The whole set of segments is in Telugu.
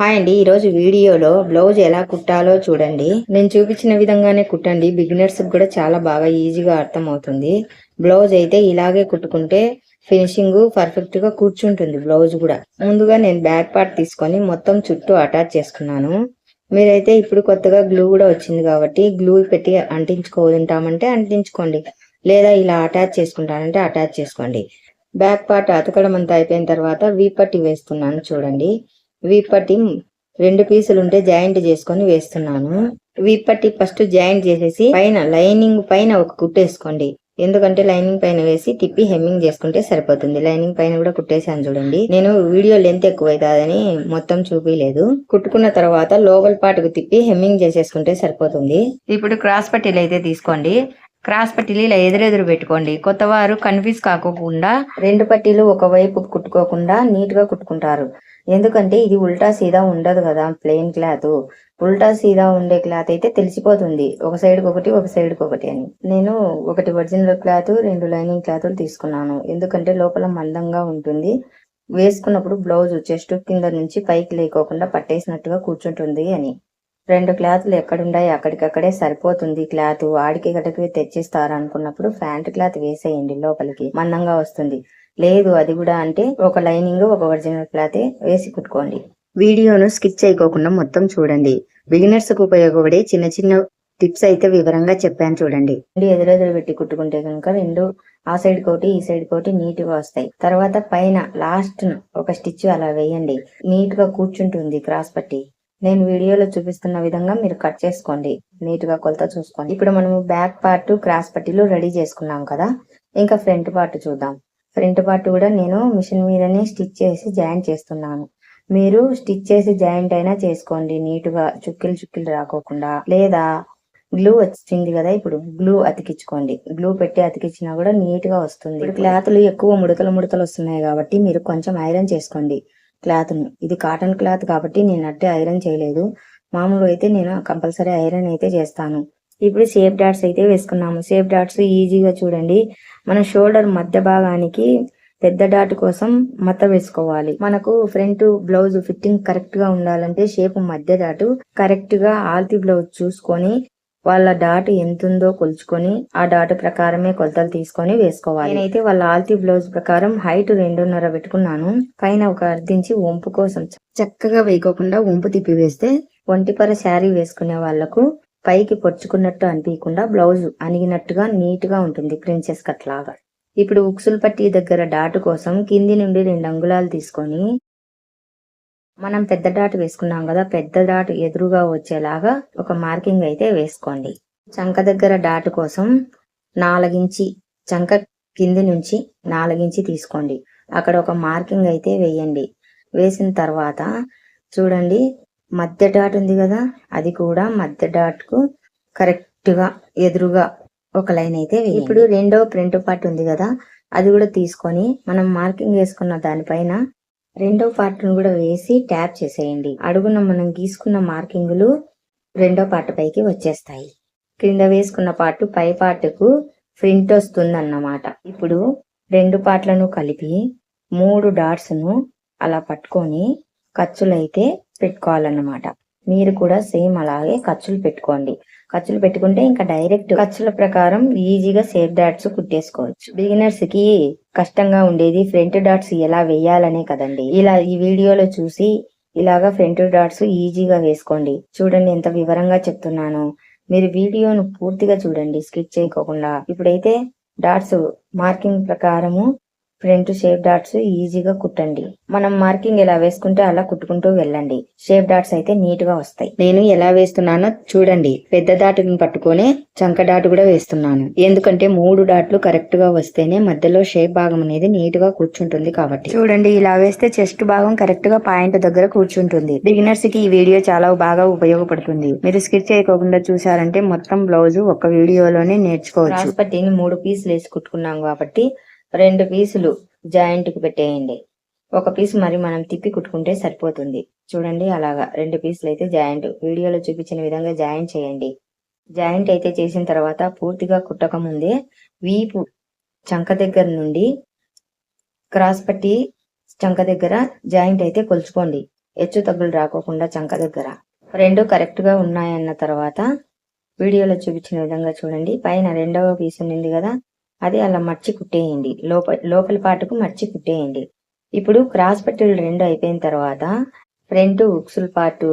హాయ్ అండి. ఈరోజు వీడియోలో బ్లౌజ్ ఎలా కుట్టాలో చూడండి. నేను చూపించిన విధంగానే కుట్టండి. బిగినర్స్ కూడా చాలా బాగా ఈజీగా అర్థమవుతుంది. బ్లౌజ్ అయితే ఇలాగే కుట్టుకుంటే ఫినిషింగ్ పర్ఫెక్ట్ గా కూర్చుంటుంది. బ్లౌజ్ కూడా ముందుగా నేను బ్యాక్ పార్ట్ తీసుకొని మొత్తం చుట్టూ అటాచ్ చేసుకున్నాను. మీరైతే ఇప్పుడు కొత్తగా గ్లూ కూడా వచ్చింది కాబట్టి గ్లూ పెట్టి అంటించుకుంటామంటే అంటించుకోండి, లేదా ఇలా అటాచ్ చేసుకుంటానంటే అటాచ్ చేసుకోండి. బ్యాక్ పార్ట్ అతకడం అంతా అయిపోయిన తర్వాత వీపట్టి వేస్తున్నాను చూడండి. వీపట్టి 2 పీసులు ఉంటే జాయింట్ చేసుకొని వేస్తున్నాను. వీపట్టి ఫస్ట్ జాయింట్ చేసేసి పైన లైనింగ్ పైన ఒక కుట్టేసుకోండి. ఎందుకంటే లైనింగ్ పైన వేసి తిప్పి హెమ్మింగ్ చేసుకుంటే సరిపోతుంది. లైనింగ్ పైన కూడా కుట్టేసాను చూడండి. నేను వీడియో లెంత్ ఎక్కువ అవుతుందని మొత్తం చూపించలేదు. కుట్టుకున్న తర్వాత లోపల పాటుకు తిప్పి హెమ్మింగ్ చేసేసుకుంటే సరిపోతుంది. ఇప్పుడు క్రాస్ పట్టీలు అయితే తీసుకోండి. క్రాస్ పట్టీలు ఇలా ఎదురెదురు పెట్టుకోండి. కొత్తవారు కన్ఫ్యూజ్ కాకోకుండా 2 పట్టీలు ఒకవైపు కుట్టుకోకుండా నీట్ గా కుట్టుకుంటారు. ఎందుకంటే ఇది ఉల్టా సీదా ఉండదు కదా, ప్లెయిన్ క్లాత్. ఉల్టా సీదా ఉండే క్లాత్ అయితే తెలిసిపోతుంది, ఒక సైడ్కి ఒకటి ఒక సైడ్కి ఒకటి అని. నేను ఒకటి ఒరిజినల్ క్లాత్, 2 లైనింగ్ క్లాతులు తీసుకున్నాను. ఎందుకంటే లోపల మందంగా ఉంటుంది, వేసుకున్నప్పుడు బ్లౌజ్ చెస్ట్ కింద నుంచి పైకి లేకోకుండా పట్టేసినట్టుగా కూర్చుంటుంది అని. 2 క్లాతులు ఎక్కడుండాయి అక్కడికక్కడే సరిపోతుంది. క్లాత్ ఆడికి గటకి తెచ్చిస్తారు అనుకున్నప్పుడు ప్యాంట్ క్లాత్ వేసేయండి, లోపలికి మందంగా వస్తుంది. లేదు అది కూడా అంటే ఒక లైనింగ్ ఒక ఒరిజినల్ క్లాత్ వేసి కుట్టుకోండి. వీడియోను స్కిప్ చేయకోకుండా మొత్తం చూడండి. బిగినర్స్ కు ఉపయోగపడే చిన్న చిన్న టిప్స్ అయితే వివరంగా చెప్పాను చూడండి. ఎదురెదురు పెట్టి కుట్టుకుంటే కనుక 2 ఆ సైడ్ కోటి ఈ సైడ్ కోటి నీట్ గా వస్తాయి. తర్వాత పైన లాస్ట్ ఒక స్టిచ్ అలా వేయండి, నీట్ గా కూర్చుంటుంది క్రాస్ పట్టి. నేను వీడియోలో చూపిస్తున్న విధంగా మీరు కట్ చేసుకోండి, నీట్ గా కొలత చూసుకోండి. ఇప్పుడు మనము బ్యాక్ పార్ట్ క్రాస్ పట్టీలు రెడీ చేసుకున్నాం కదా, ఇంకా ఫ్రంట్ పార్ట్ చూద్దాం. ఫ్రంట్ పార్ట్ కూడా నేను మిషన్ మీదనే స్టిచ్ చేసి జాయింట్ చేస్తున్నాను. మీరు స్టిచ్ చేసి జాయింట్ అయినా చేసుకోండి, నీట్ గా చుక్కిలు రాకోకుండా. లేదా గ్లూ వచ్చింది కదా, ఇప్పుడు గ్లూ అతికించుకోండి. గ్లూ పెట్టి అతికించినా కూడా నీట్ గా వస్తుంది. ఇప్పుడు క్లాత్లు ఎక్కువ ముడతలు వస్తున్నాయి కాబట్టి మీరు కొంచెం ఐరన్ చేసుకోండి క్లాత్ ను. ఇది కాటన్ క్లాత్ కాబట్టి నేను అట్టే ఐరన్ చేయలేదు. మామూలు అయితే నేను కంపల్సరీ ఐరన్ అయితే చేస్తాను. ఇప్పుడు షేప్ డాట్స్ అయితే వేసుకున్నాము. షేప్ డాట్స్ ఈజీగా చూడండి. మన షోల్డర్ మధ్య భాగానికి పెద్ద డాట్ కోసం మత వేసుకోవాలి. మనకు ఫ్రంట్ బ్లౌజ్ ఫిట్టింగ్ కరెక్ట్ గా ఉండాలంటే షేప్ మధ్య డాటు కరెక్ట్ గా ఆల్తి బ్లౌజ్ చూసుకొని వాళ్ళ డాట్ ఎంతుందో కొలుచుకొని ఆ డాట్ ప్రకారమే కొలతలు తీసుకొని వేసుకోవాలి. నేనైతే వాళ్ళ ఆల్తి బ్లౌజ్ ప్రకారం హైట్ 2.5 పెట్టుకున్నాను. పైన ఒక అర్ధించి వంపు కోసం చక్కగా వేయకోకుండా వంపు తిప్పి వేస్తే ఒంటిపర శారీ వేసుకునే వాళ్లకు పైకి పొడుచుకున్నట్టు అనిపించకుండా బ్లౌజ్ అణిగినట్టుగా నీట్ గా ఉంటుంది, ప్రిన్సెస్ కట్ లాగా. ఇప్పుడు ఉక్సులు పట్టి దగ్గర డాట్ కోసం కింది నుండి 2 అంగుళాలు తీసుకొని మనం పెద్ద డాట్ వేసుకున్నాం కదా, పెద్ద డాట్ ఎదురుగా వచ్చేలాగా ఒక మార్కింగ్ అయితే వేసుకోండి. చంక దగ్గర డాట్ కోసం 4 ఇంచి, చంక కింది నుంచి 4 ఇంచి తీసుకోండి. అక్కడ ఒక మార్కింగ్ అయితే వేయండి. వేసిన తర్వాత చూడండి, మధ్య డాట్ ఉంది కదా, అది కూడా మధ్య డాట్ కు కరెక్ట్ గా ఎదురుగా ఒక లైన్ అయితే వేయండి. ఇప్పుడు రెండో ఫ్రంట్ పార్ట్ ఉంది కదా, అది కూడా తీసుకొని మనం మార్కింగ్ వేసుకున్న దానిపైన రెండో పార్ట్ ను కూడా వేసి ట్యాప్ చేసేయండి. అడుగున మనం గీసుకున్న మార్కింగులు రెండో పార్ట్ పైకి వచ్చేస్తాయి. క్రింద వేసుకున్న పార్ట్ పై పార్ట్కు ప్రింట్ వస్తుంది అన్నమాట. ఇప్పుడు 2 పార్ట్లను కలిపి 3 డాట్స్ ను అలా పట్టుకొని ఖర్చులైతే పెట్టుకోవాలన్నమాట. మీరు కూడా సేమ్ అలాగే ఖర్చులు పెట్టుకోండి. ఖర్చులు పెట్టుకుంటే ఇంకా డైరెక్ట్ ఖర్చుల ప్రకారం ఈజీగా షేప్ డాట్స్ కుట్టేసుకోవచ్చు. బిగినర్స్ కి కష్టంగా ఉండేది ఫ్రంట్ డాట్స్ ఎలా వేయాలనే కదండి. ఇలా ఈ వీడియోలో చూసి ఇలాగా ఫ్రంట్ డాట్స్ ఈజీగా వేసుకోండి. చూడండి ఎంత వివరంగా చెప్తున్నాను. మీరు వీడియోను పూర్తిగా చూడండి, స్కిప్ చేయకోకుండా. ఇప్పుడైతే డాట్స్ మార్కింగ్ ప్రకారము ఫ్రంట్ షేప్ డాట్స్ ఈజీగా కుట్టండి. మనం మార్కింగ్ ఎలా వేసుకుంటే అలా కుట్టుకుంటూ వెళ్ళండి. షేప్ డాట్స్ అయితే నీట్ గా వస్తాయి. నేను ఎలా వేస్తున్నానో చూడండి. పెద్ద డాట్ని పట్టుకొని చంక డాట్ కూడా వేస్తున్నాను. ఎందుకంటే 3 డాట్లు కరెక్ట్ గా వస్తేనే మధ్యలో షేప్ భాగం అనేది నీట్ గా కూర్చుంటుంది కాబట్టి. చూడండి, ఇలా వేస్తే చెస్ట్ భాగం కరెక్ట్ గా పాయింట్ దగ్గర కూర్చుంటుంది. బిగినర్స్ కి ఈ వీడియో చాలా బాగా ఉపయోగపడుతుంది. మీరు స్కిప్ చేయకోకుండా చూసారంటే మొత్తం బ్లౌజ్ ఒక వీడియోలోనే నేర్చుకోవచ్చు. క్రాస్ పట్టీని 3 పీసులు వేసి కుట్టుకున్నాం కాబట్టి 2 పీసులు జాయింట్ కు పెట్టేయండి. ఒక పీస్ మరి మనం తిప్పి కుట్టుకుంటే సరిపోతుంది. చూడండి, అలాగా 2 పీసులు అయితే జాయింట్ వీడియోలో చూపించిన విధంగా జాయింట్ చేయండి. జాయింట్ అయితే చేసిన తర్వాత పూర్తిగా కుట్టక ముందే వీపు చంక దగ్గర నుండి క్రాస్ పట్టి చంక దగ్గర జాయింట్ అయితే కొలుచుకోండి. హెచ్చు తగ్గులు రాకోకుండా చంక దగ్గర రెండు కరెక్ట్ గా ఉన్నాయన్న తర్వాత వీడియోలో చూపించిన విధంగా చూడండి. పైన రెండవ పీస్ ఉంది కదా, అది అలా మర్చి కుట్టేయండి. లోపలి పాటుకు మర్చి కుట్టేయండి. ఇప్పుడు క్రాస్ పట్టీలు రెండు అయిపోయిన తర్వాత ఫ్రంట్ ఉక్సుల పాటు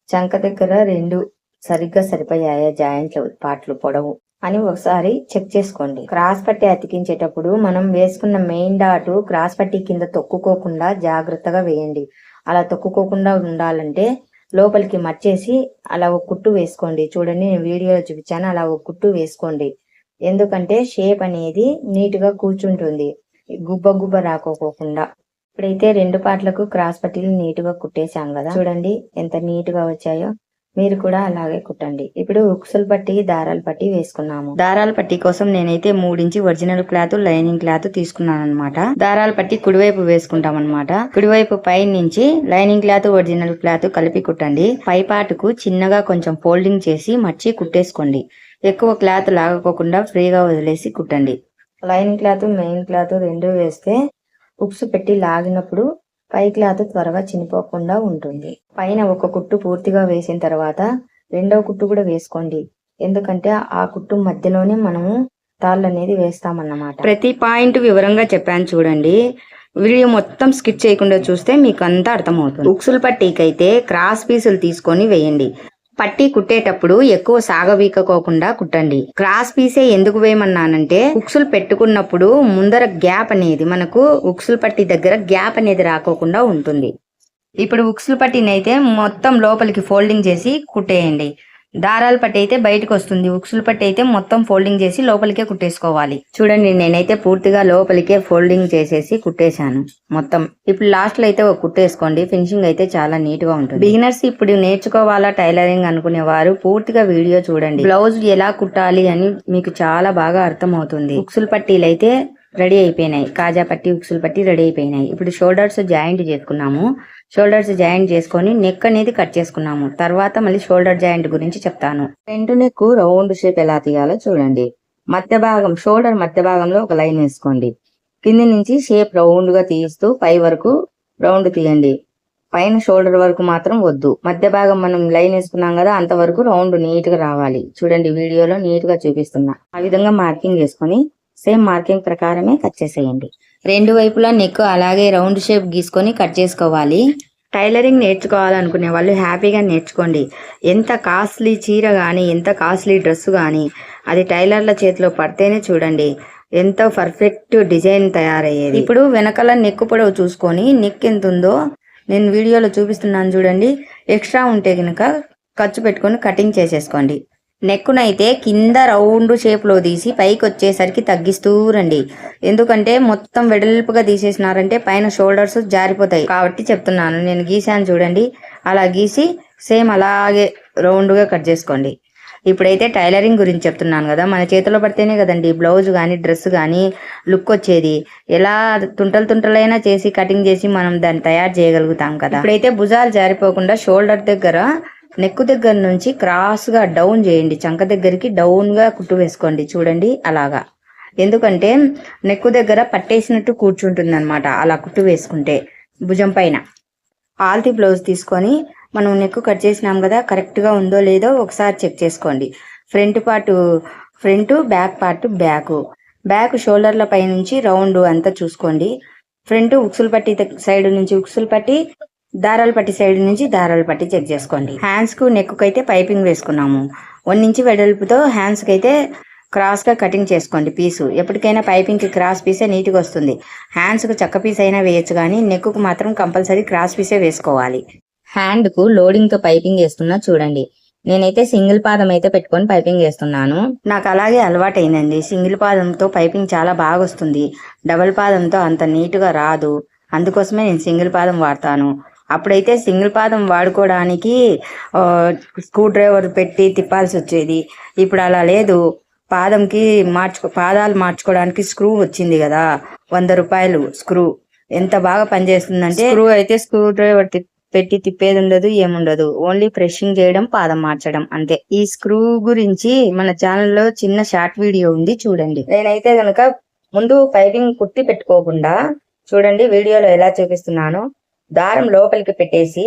చంక దగ్గర రెండు సరిగ్గా సరిపోయాయా జాయింట్ల పాటలు పొడవు అని ఒకసారి చెక్ చేసుకోండి. క్రాస్ పట్టి అతికించేటప్పుడు మనం వేసుకున్న మెయిన్ డాట్ క్రాస్ పట్టి కింద తొక్కుకోకుండా జాగ్రత్తగా వేయండి. అలా తొక్కుకోకుండా ఉండాలంటే లోపలికి మర్చేసి అలా ఒక కుట్టు వేసుకోండి. చూడండి, నేను వీడియోలో చూపించాను, అలా ఒక కుట్టు వేసుకోండి. ఎందుకంటే షేప్ అనేది నీట్ గా కూర్చుంటుంది, గుబ్బ రాకోకుండా. ఇప్పుడైతే రెండు పాటలకు క్రాస్ పట్టీలు నీట్ గా కుట్టేశాం కదా, చూడండి ఎంత నీట్ గా వచ్చాయో. మీరు కూడా అలాగే కుట్టండి. ఇప్పుడు ఉక్సుల పట్టి దారాల పట్టి వేసుకున్నాము. దారాల పట్టి కోసం నేనైతే 3 ఇంచి ఒరిజినల్ క్లాత్ లైనింగ్ క్లాత్ తీసుకున్నాను అనమాట. దారాల పట్టి కుడివైపు వేసుకుంటాం అనమాట. కుడివైపు పై నుంచి లైనింగ్ క్లాత్ ఒరిజినల్ క్లాత్ కలిపి కుట్టండి. పై పాటుకు చిన్నగా కొంచెం ఫోల్డింగ్ చేసి మర్చి కుట్టేసుకోండి. ఎక్కువ క్లాత్ లాగకోకుండా ఫ్రీగా వదిలేసి కుట్టండి. లైనింగ్ క్లాత్ మెయిన్ క్లాత్ రెండు వేస్తే ఉక్సు పెట్టి లాగినప్పుడు పై క్లాత్ త్వరగా చినిపోకుండా ఉంటుంది. పైన ఒక కుట్టు పూర్తిగా వేసిన తర్వాత రెండవ కుట్టు కూడా వేసుకోండి. ఎందుకంటే ఆ కుట్టు మధ్యలోనే మనము తాళ్ళు అనేది వేస్తామన్నమాట. ప్రతి పాయింట్ వివరంగా చెప్పాను చూడండి. వీడియో మొత్తం స్కిప్ చేయకుండా చూస్తే మీకు అంతా అర్థమవుతుంది. ఉక్సుల పట్టీకైతే క్రాస్ పీసులు తీసుకొని వేయండి. పట్టీ కుట్టేటప్పుడు ఎక్కువ సాగవీకోకుండా కుట్టండి. క్రాస్ పీసే ఎందుకు వేయమన్నానంటే ఉక్సులు పెట్టుకున్నప్పుడు ముందర గ్యాప్ అనేది మనకు ఉక్సుల పట్టీ దగ్గర గ్యాప్ అనేది రాకోకుండా ఉంటుంది. ఇప్పుడు ఉక్సుల పట్టీని అయితే మొత్తం లోపలికి ఫోల్డింగ్ చేసి కుట్టేయండి. దారాల పట్టి అయితే బయటకు వస్తుంది, ఉక్సుల పట్టి అయితే మొత్తం ఫోల్డింగ్ చేసి లోపలికే కుట్టేసుకోవాలి. చూడండి, నేనైతే పూర్తిగా లోపలికే ఫోల్డింగ్ చేసేసి కుట్టేశాను మొత్తం. ఇప్పుడు లాస్ట్ లో అయితే ఒక కుట్టేసుకోండి. ఫినిషింగ్ అయితే చాలా నీట్ గా ఉంటుంది. బిగినర్స్ ఇప్పుడు నేర్చుకోవాలా టైలరింగ్ అనుకునే వారు పూర్తిగా వీడియో చూడండి. బ్లౌజ్ ఎలా కుట్టాలి అని మీకు చాలా బాగా అర్థం అవుతుంది. ఉక్సుల పట్టీలు అయితే రెడీ అయిపోయినాయి. కాజా పట్టి ఉక్సుల పట్టి రెడీ అయిపోయినాయి. ఇప్పుడు షోల్డర్స్ జాయింట్ చేసుకున్నాము. షోల్డర్స్ జాయింట్ చేసుకొని నెక్ అనేది కట్ చేసుకున్నాము. తర్వాత మళ్ళీ షోల్డర్ జాయింట్ గురించి చెప్తాను. ఫ్రంట్ నెక్ రౌండ్ షేప్ ఎలా తీయాలో చూడండి. మధ్య భాగం షోల్డర్ మధ్య భాగంలో ఒక లైన్ వేసుకోండి. కింది నుంచి షేప్ రౌండ్ గా తీస్తూ పై వరకు రౌండ్ తీయండి. పైన షోల్డర్ వరకు మాత్రం వద్దు. మధ్య భాగం మనం లైన్ వేసుకున్నాం కదా, అంతవరకు రౌండ్ నీట్ గా రావాలి. చూడండి, వీడియోలో నీట్ గా చూపిస్తున్నా. ఆ విధంగా మార్కింగ్ చేసుకొని సేమ్ మార్కింగ్ ప్రకారమే కట్ చేసేయండి. రెండు వైపులా నెక్ అలాగే రౌండ్ షేప్ గీసుకొని కట్ చేసుకోవాలి. టైలరింగ్ నేర్చుకోవాలనుకునే వాళ్ళు హ్యాపీగా నేర్చుకోండి. ఎంత కాస్ట్లీ చీర కానీ ఎంత కాస్ట్లీ డ్రెస్ కానీ అది టైలర్ల చేతిలో పడితేనే చూడండి ఎంతో పర్ఫెక్ట్ డిజైన్ తయారయ్యేది. ఇప్పుడు వెనకాల నెక్ పొడవు చూసుకొని నెక్ ఎంత ఉందో నేను వీడియోలో చూపిస్తున్నాను చూడండి. ఎక్స్ట్రా ఉంటే కనుక ఖర్చు పెట్టుకొని కటింగ్ చేసేసుకోండి. నెక్కునైతే కింద రౌండ్ షేప్ లో తీసి పైకి వచ్చేసరికి తగ్గిస్తూ రండి. ఎందుకంటే మొత్తం వెడల్పుగా తీసేసినారంటే పైన షోల్డర్స్ జారిపోతాయి కాబట్టి చెప్తున్నాను. నేను గీసాను చూడండి, అలా గీసి సేమ్ అలాగే రౌండ్ గా కట్ చేసుకోండి. ఇప్పుడైతే టైలరింగ్ గురించి చెప్తున్నాను కదా, మన చేతిలో పడితేనే కదండి బ్లౌజ్ కానీ డ్రెస్ కానీ లుక్ వచ్చేది. ఎలా తుంటలైనా చేసి కటింగ్ చేసి మనం దాన్ని తయారు చేయగలుగుతాం కదా. ఇప్పుడైతే భుజాలు జారిపోకుండా షోల్డర్ దగ్గర నెక్ దగ్గర నుంచి క్రాస్ గా డౌన్ చేయండి. చంక దగ్గరికి డౌన్ గా కుట్టు వేసుకోండి. చూడండి అలాగా. ఎందుకంటే నెక్ దగ్గర పట్టేసినట్టు కూర్చుంటుంది అనమాట అలా కుట్టు వేసుకుంటే. భుజం పైన ఆల్తీ బ్లౌజ్ తీసుకొని మనం నెక్ కట్ చేసినాం కదా, కరెక్ట్ గా ఉందో లేదో ఒకసారి చెక్ చేసుకోండి. Front part front, back part back షోల్డర్ల పై నుంచి రౌండ్ అంతా చూసుకోండి. ఫ్రంట్ ఉక్సుల పట్టి సైడ్ నుంచి ఉక్సుల పట్టి, దారాల పట్టి సైడ్ నుంచి దారాల పట్టి చెక్ చేసుకోండి. హ్యాండ్స్ కు నెక్ కు అయితే పైపింగ్ వేసుకున్నాము. 1 ఇంచ్ వెడల్పుతో హ్యాండ్స్ కి అయితే క్రాస్ గా కటింగ్ చేసుకోండి పీసు. ఎప్పటికైనా పైపింగ్ కి క్రాస్ పీసే నీట్ గా వస్తుంది. హ్యాండ్స్ కు చక్క పీస్ అయినా వేయచ్చు, కానీ నెక్ కు మాత్రం కంపల్సరీ క్రాస్ పీసే వేసుకోవాలి. హ్యాండ్ కు లోడింగ్ తో పైపింగ్ వేస్తున్నా చూడండి. నేనైతే సింగిల్ పాదం అయితే పెట్టుకొని పైపింగ్ వేస్తున్నాను. నాకు అలాగే అలవాటైందండి. సింగిల్ పాదంతో పైపింగ్ చాలా బాగా వస్తుంది. డబుల్ పాదంతో అంత నీట్ గా రాదు. అందుకోసమే నేను సింగిల్ పాదం వాడతాను. అప్పుడైతే సింగిల్ పాదం వాడుకోవడానికి స్క్రూ డ్రైవర్ పెట్టి తిప్పాల్సి వచ్చేది. ఇప్పుడు అలా లేదు. పాదాలు మార్చుకోవడానికి స్క్రూ వచ్చింది కదా, 100 రూపాయలు స్క్రూ. ఎంత బాగా పనిచేస్తుందంటే స్క్రూ అయితే స్క్రూ డ్రైవర్ పెట్టి తిప్పేది ఉండదు, ఏముండదు. ఓన్లీ ప్రెషింగ్ చేయడం, పాదం మార్చడం అంతే. ఈ స్క్రూ గురించి మన ఛానల్లో చిన్న షార్ట్ వీడియో ఉంది, చూడండి. నేనైతే గనక ముందు పైపింగ్ కుట్టి పెట్టుకోకుండా చూడండి వీడియోలో ఎలా చూపిస్తున్నాను. దారం లోపలికి పెట్టేసి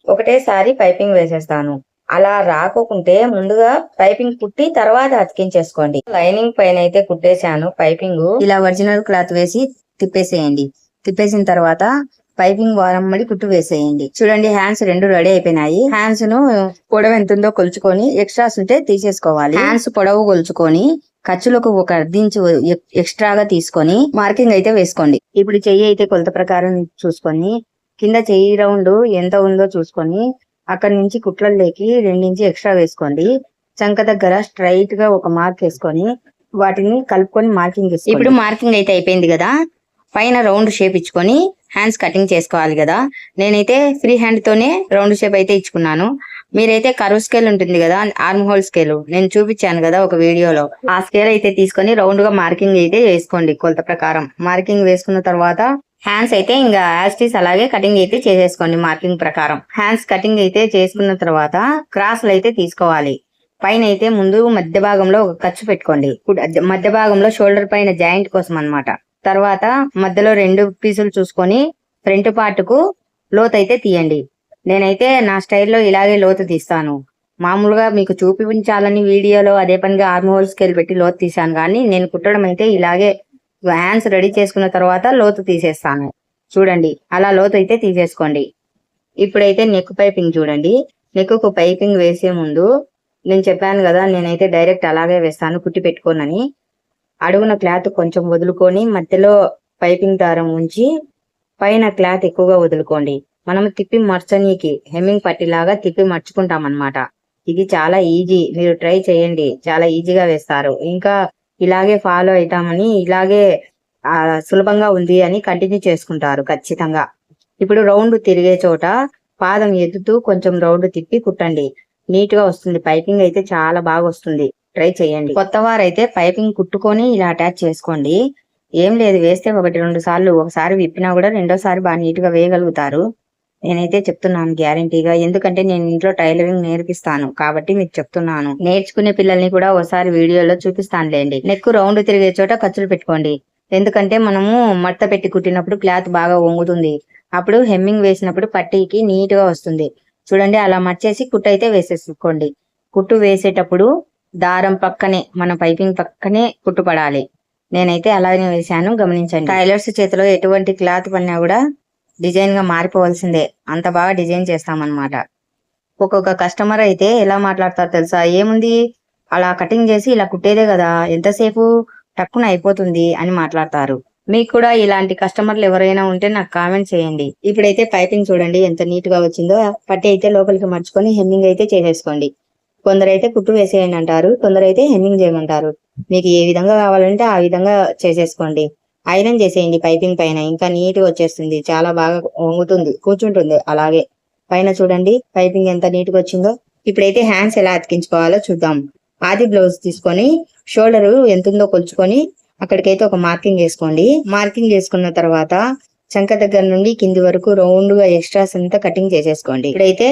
ఒకటేసారి పైపింగ్ వేసేస్తాను. అలా రాకోకుంటే ముందుగా పైపింగ్ కుట్టి తర్వాత అతికించేసుకోండి. లైనింగ్ పైన అయితే కుట్టేశాను పైపింగ్. ఇలా ఒరిజినల్ క్లాత్ వేసి తిప్పేసేయండి. తిప్పేసిన తర్వాత పైపింగ్ వారమ్మడి కుట్టు వేసేయండి. చూడండి హ్యాండ్స్ రెండు రెడీ అయిపోయినాయి. హ్యాండ్స్ ను పొడవు ఎంత ఉందో కొలుచుకొని ఎక్స్ట్రాస్ ఉంటే తీసేసుకోవాలి. హ్యాండ్స్ పొడవు కొలుచుకొని ఖర్చులకు ఒక అర్ధించి ఎక్స్ట్రాగా తీసుకొని మార్కింగ్ అయితే వేసుకోండి. ఇప్పుడు చెయ్యి అయితే కొలత ప్రకారం చూసుకొని కింద చెయ్యి రౌండ్ ఎంత ఉందో చూసుకొని అక్కడి నుంచి కుట్లలోకి 2 ఇంచు ఎక్స్ట్రా వేసుకోండి. చంక దగ్గర స్ట్రైట్ గా ఒక మార్క్ వేసుకొని వాటిని కలుపుకొని మార్కింగ్ వేసుకోండి. ఇప్పుడు మార్కింగ్ అయితే అయిపోయింది కదా, పైన రౌండ్ షేప్ ఇచ్చుకొని హ్యాండ్స్ కటింగ్ చేసుకోవాలి కదా. నేనైతే ఫ్రీ హ్యాండ్ తోనే రౌండ్ షేప్ అయితే ఇచ్చుకున్నాను. మీరైతే కర్వ్ స్కేల్ ఉంటుంది కదా, ఆర్మ్ హోల్ స్కేల్ నేను చూపించాను కదా ఒక వీడియోలో, ఆ స్కేల్ అయితే తీసుకొని రౌండ్ గా మార్కింగ్ అయితే వేసుకోండి. కొలత ప్రకారం మార్కింగ్ వేసుకున్న తర్వాత హ్యాండ్స్ అయితే ఇంకా యాస్టీస్ అలాగే కటింగ్ అయితే చేసేసుకోండి. మార్కింగ్ ప్రకారం హ్యాండ్స్ కటింగ్ అయితే చేసుకున్న తర్వాత క్రాస్లు అయితే తీసుకోవాలి. పైన అయితే ముందు మధ్య భాగంలో ఒక ఖర్చు పెట్టుకోండి. మధ్య భాగంలో షోల్డర్ పైన జాయింట్ కోసం అన్నమాట. తర్వాత మధ్యలో 2 పీసులు చూసుకొని ఫ్రంట్ పార్ట్ కు లోతు అయితే తీయండి. నేనైతే నా స్టైల్లో ఇలాగే లోతు తీస్తాను. మామూలుగా మీకు చూపించాలని వీడియోలో అదే పనిగా ఆర్మ్ హోల్ స్కేల్ పెట్టి లోతు తీసాను, కానీ నేను కుట్టడం అయితే ఇలాగే హ్యాండ్స్ రెడీ చేసుకున్న తర్వాత లోతు తీసేస్తాను. చూడండి అలా లోతు అయితే తీసేసుకోండి. ఇప్పుడైతే నెక్ పైపింగ్ చూడండి. నెక్ కు పైపింగ్ వేసే ముందు నేను చెప్పాను కదా, నేనైతే డైరెక్ట్ అలాగే వేస్తాను కుట్టి పెట్టుకోనని. అడుగున క్లాత్ కొంచెం వదులుకొని మధ్యలో పైపింగ్ దారం ఉంచి పైన క్లాత్ ఎక్కువగా వదులుకోండి. మనం తిప్పి మర్చనీకి హెమ్మింగ్ పట్టిలాగా తిప్పి మర్చుకుంటాం అన్నమాట. ఇది చాలా ఈజీ, మీరు ట్రై చేయండి, చాలా ఈజీగా వేస్తారు. ఇంకా ఇలాగే ఫాలో అవుతామని, ఇలాగే సులభంగా ఉంది అని కంటిన్యూ చేసుకుంటారు ఖచ్చితంగా. ఇప్పుడు రౌండ్ తిరిగే చోట పాదం ఎత్తుతూ కొంచెం రౌండ్ తిప్పి కుట్టండి. నీట్ గా వస్తుంది. పైపింగ్ అయితే చాలా బాగా వస్తుంది. ట్రై చేయండి. కొత్త వారైతే పైపింగ్ కుట్టుకొని ఇలా అటాచ్ చేసుకోండి. ఏం లేదు, వేస్తే 1-2 సార్లు, ఒకసారి విప్పినా కూడా రెండోసారి బాగా నీట్ గా వేయగలుగుతారు. నేనైతే చెప్తున్నాను గ్యారంటీగా, ఎందుకంటే నేను ఇంట్లో టైలరింగ్ నేర్పిస్తాను కాబట్టి మీకు చెప్తున్నాను. నేర్చుకునే పిల్లల్ని కూడా ఒకసారి వీడియోలో చూపిస్తానులేండి. నెక్ రౌండ్ తిరిగే చోట ఖర్చులు పెట్టుకోండి. ఎందుకంటే మనము మడత పెట్టి కుట్టినప్పుడు క్లాత్ బాగా వంగుతుంది. అప్పుడు హెమ్మింగ్ వేసినప్పుడు పట్టీకి నీట్ గా వస్తుంది. చూడండి అలా మర్చేసి కుట్టు అయితే వేసేసుకోండి. కుట్టు వేసేటప్పుడు దారం పక్కనే, మన పైపింగ్ పక్కనే కుట్టు పడాలి. నేనైతే అలాగే వేసాను, గమనించండి. టైలర్స్ చేతిలో ఎటువంటి క్లాత్ పడినా కూడా డిజైన్ గా మారిపోవాల్సిందే, అంత బాగా డిజైన్ చేస్తామన్నమాట. ఒక్కొక్క కస్టమర్ అయితే ఎలా మాట్లాడతారు తెలుసా, ఏముంది అలా కటింగ్ చేసి ఇలా కుట్టేదే కదా, ఎంతసేపు టక్కున అయిపోతుంది అని మాట్లాడతారు. మీకు కూడా ఇలాంటి కస్టమర్లు ఎవరైనా ఉంటే నాకు కామెంట్ చేయండి. ఇప్పుడైతే పైపింగ్ చూడండి ఎంత నీట్ గా వచ్చిందో. పట్టి అయితే లోపలికి మర్చుకొని హెమ్మింగ్ అయితే చేసేసుకోండి. కొందరైతే కుట్టు వేసేయండి అంటారు, కొందరైతే హెమ్మింగ్ చేయమంటారు. మీకు ఏ విధంగా కావాలంటే ఆ విధంగా చేసేసుకోండి. ఐరన్ చేసేయండి పైపింగ్ పైన, ఇంకా నీట్ గా వచ్చేస్తుంది. చాలా బాగా వంగుతుంది, కూర్చుంటుంది అలాగే. పైన చూడండి పైపింగ్ ఎంత నీట్ గా వచ్చిందో. ఇప్పుడైతే హ్యాండ్స్ ఎలా అతికించుకోవాలో చూద్దాం. ఆది బ్లౌజ్ తీసుకొని షోల్డర్ ఎంత ఉందో కొలుచుకొని అక్కడికైతే ఒక మార్కింగ్ వేసుకోండి. మార్కింగ్ వేసుకున్న తర్వాత చంక దగ్గర నుండి కింది వరకు రౌండ్ గా ఎక్స్ట్రాస్ అంతా కటింగ్ చేసేసుకోండి. ఇప్పుడైతే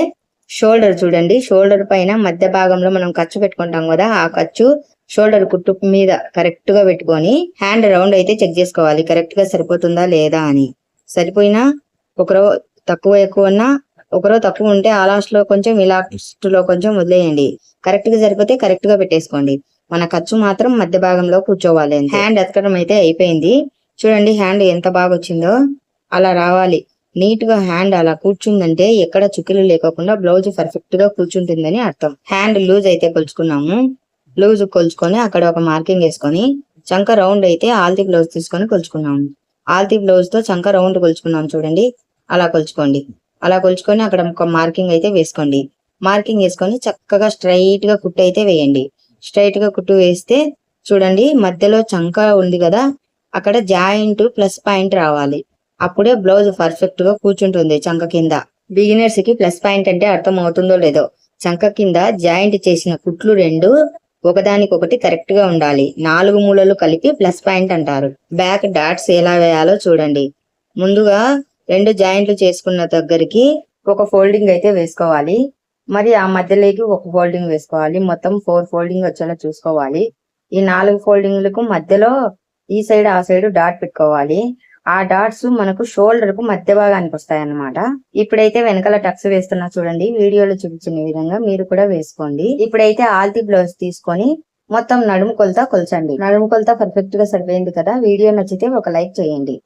షోల్డర్ చూడండి, షోల్డర్ పైన మధ్య భాగంలో మనం ఖర్చు పెట్టుకుంటాం కదా, ఆ ఖర్చు షోల్డర్ కుట్టు మీద కరెక్ట్ గా పెట్టుకొని హ్యాండ్ రౌండ్ అయితే చెక్ చేసుకోవాలి, కరెక్ట్ గా సరిపోతుందా లేదా అని. సరిపోయినా ఒకరో తక్కువ ఎక్కువన్నా, ఒకరో తక్కువ ఉంటే ఆ లాస్ట్ లో కొంచెం ఈ లాస్ట్ లో కొంచెం వదిలేయండి. కరెక్ట్ గా సరిపోతే కరెక్ట్ గా పెట్టేసుకోండి. మన ఖర్చు మాత్రం మధ్య భాగంలో కూర్చోవాలి. హ్యాండ్ ఎతకడం అయితే అయిపోయింది. చూడండి హ్యాండ్ ఎంత బాగా వచ్చిందో, అలా రావాలి. నీట్ గా హ్యాండ్ అలా కూర్చుందంటే ఎక్కడ చుక్కలు లేకుండా బ్లౌజ్ పర్ఫెక్ట్ గా కూర్చుంటుందని అర్థం. హ్యాండ్ లూజ్ అయితే కొలుచుకున్నాము. లూజ్ కొలుచుకొని అక్కడ ఒక మార్కింగ్ వేసుకొని చంక రౌండ్ అయితే ఆల్తీ బ్లౌజ్ తీసుకొని కొలుచుకున్నాము. ఆల్తీ బ్లౌజ్ తో చంక రౌండ్ కొలుచుకున్నాం చూడండి, అలా కొలుచుకోండి. అలా కొలుచుకొని అక్కడ ఒక మార్కింగ్ అయితే వేసుకోండి. మార్కింగ్ వేసుకొని చక్కగా స్ట్రైట్ గా కుట్టు అయితే వేయండి. స్ట్రైట్ గా కుట్టు వేస్తే చూడండి మధ్యలో చంక ఉంది కదా, అక్కడ జాయింట్ ప్లస్ పాయింట్ రావాలి. అప్పుడే బ్లౌజ్ పర్ఫెక్ట్ గా కూర్చుంటుంది. చంక కింద బిగినర్స్ కి ప్లస్ పాయింట్ అంటే అర్థం అవుతుందో లేదో, చంక కింద జాయింట్ చేసిన కుట్లు 2 ఒకదానికొకటి కరెక్ట్ గా ఉండాలి. 4 మూలలు కలిపి ప్లస్ పాయింట్ అంటారు. బ్యాక్ డాట్స్ ఎలా వేయాలో చూడండి. ముందుగా 2 జాయింట్లు చేసుకున్న దగ్గరికి ఒక ఫోల్డింగ్ అయితే వేసుకోవాలి. మరి ఆ మధ్యలోకి ఒక ఫోల్డింగ్ వేసుకోవాలి. మొత్తం 4 ఫోల్డింగ్ వచ్చేలా చూసుకోవాలి. ఈ 4 ఫోల్డింగ్లకు మధ్యలో ఈ సైడ్ ఆ సైడ్ డాట్ పెట్టుకోవాలి. ఆ డాట్స్ మనకు షోల్డర్ కు మధ్య భాగానికి వస్తాయి అన్నమాట. ఇప్పుడైతే వెనకాల టక్స్ వేస్తున్నా చూడండి, వీడియోలో చూపించిన విధంగా మీరు కూడా వేసుకోండి. ఇప్పుడైతే ఆల్తీ బ్లౌజ్ తీసుకొని మొత్తం నడుము కొలత కొల్చండి. నడుము కొలత పర్ఫెక్ట్ గా సరిపోయింది కదా. వీడియో నచ్చితే ఒక లైక్ చేయండి.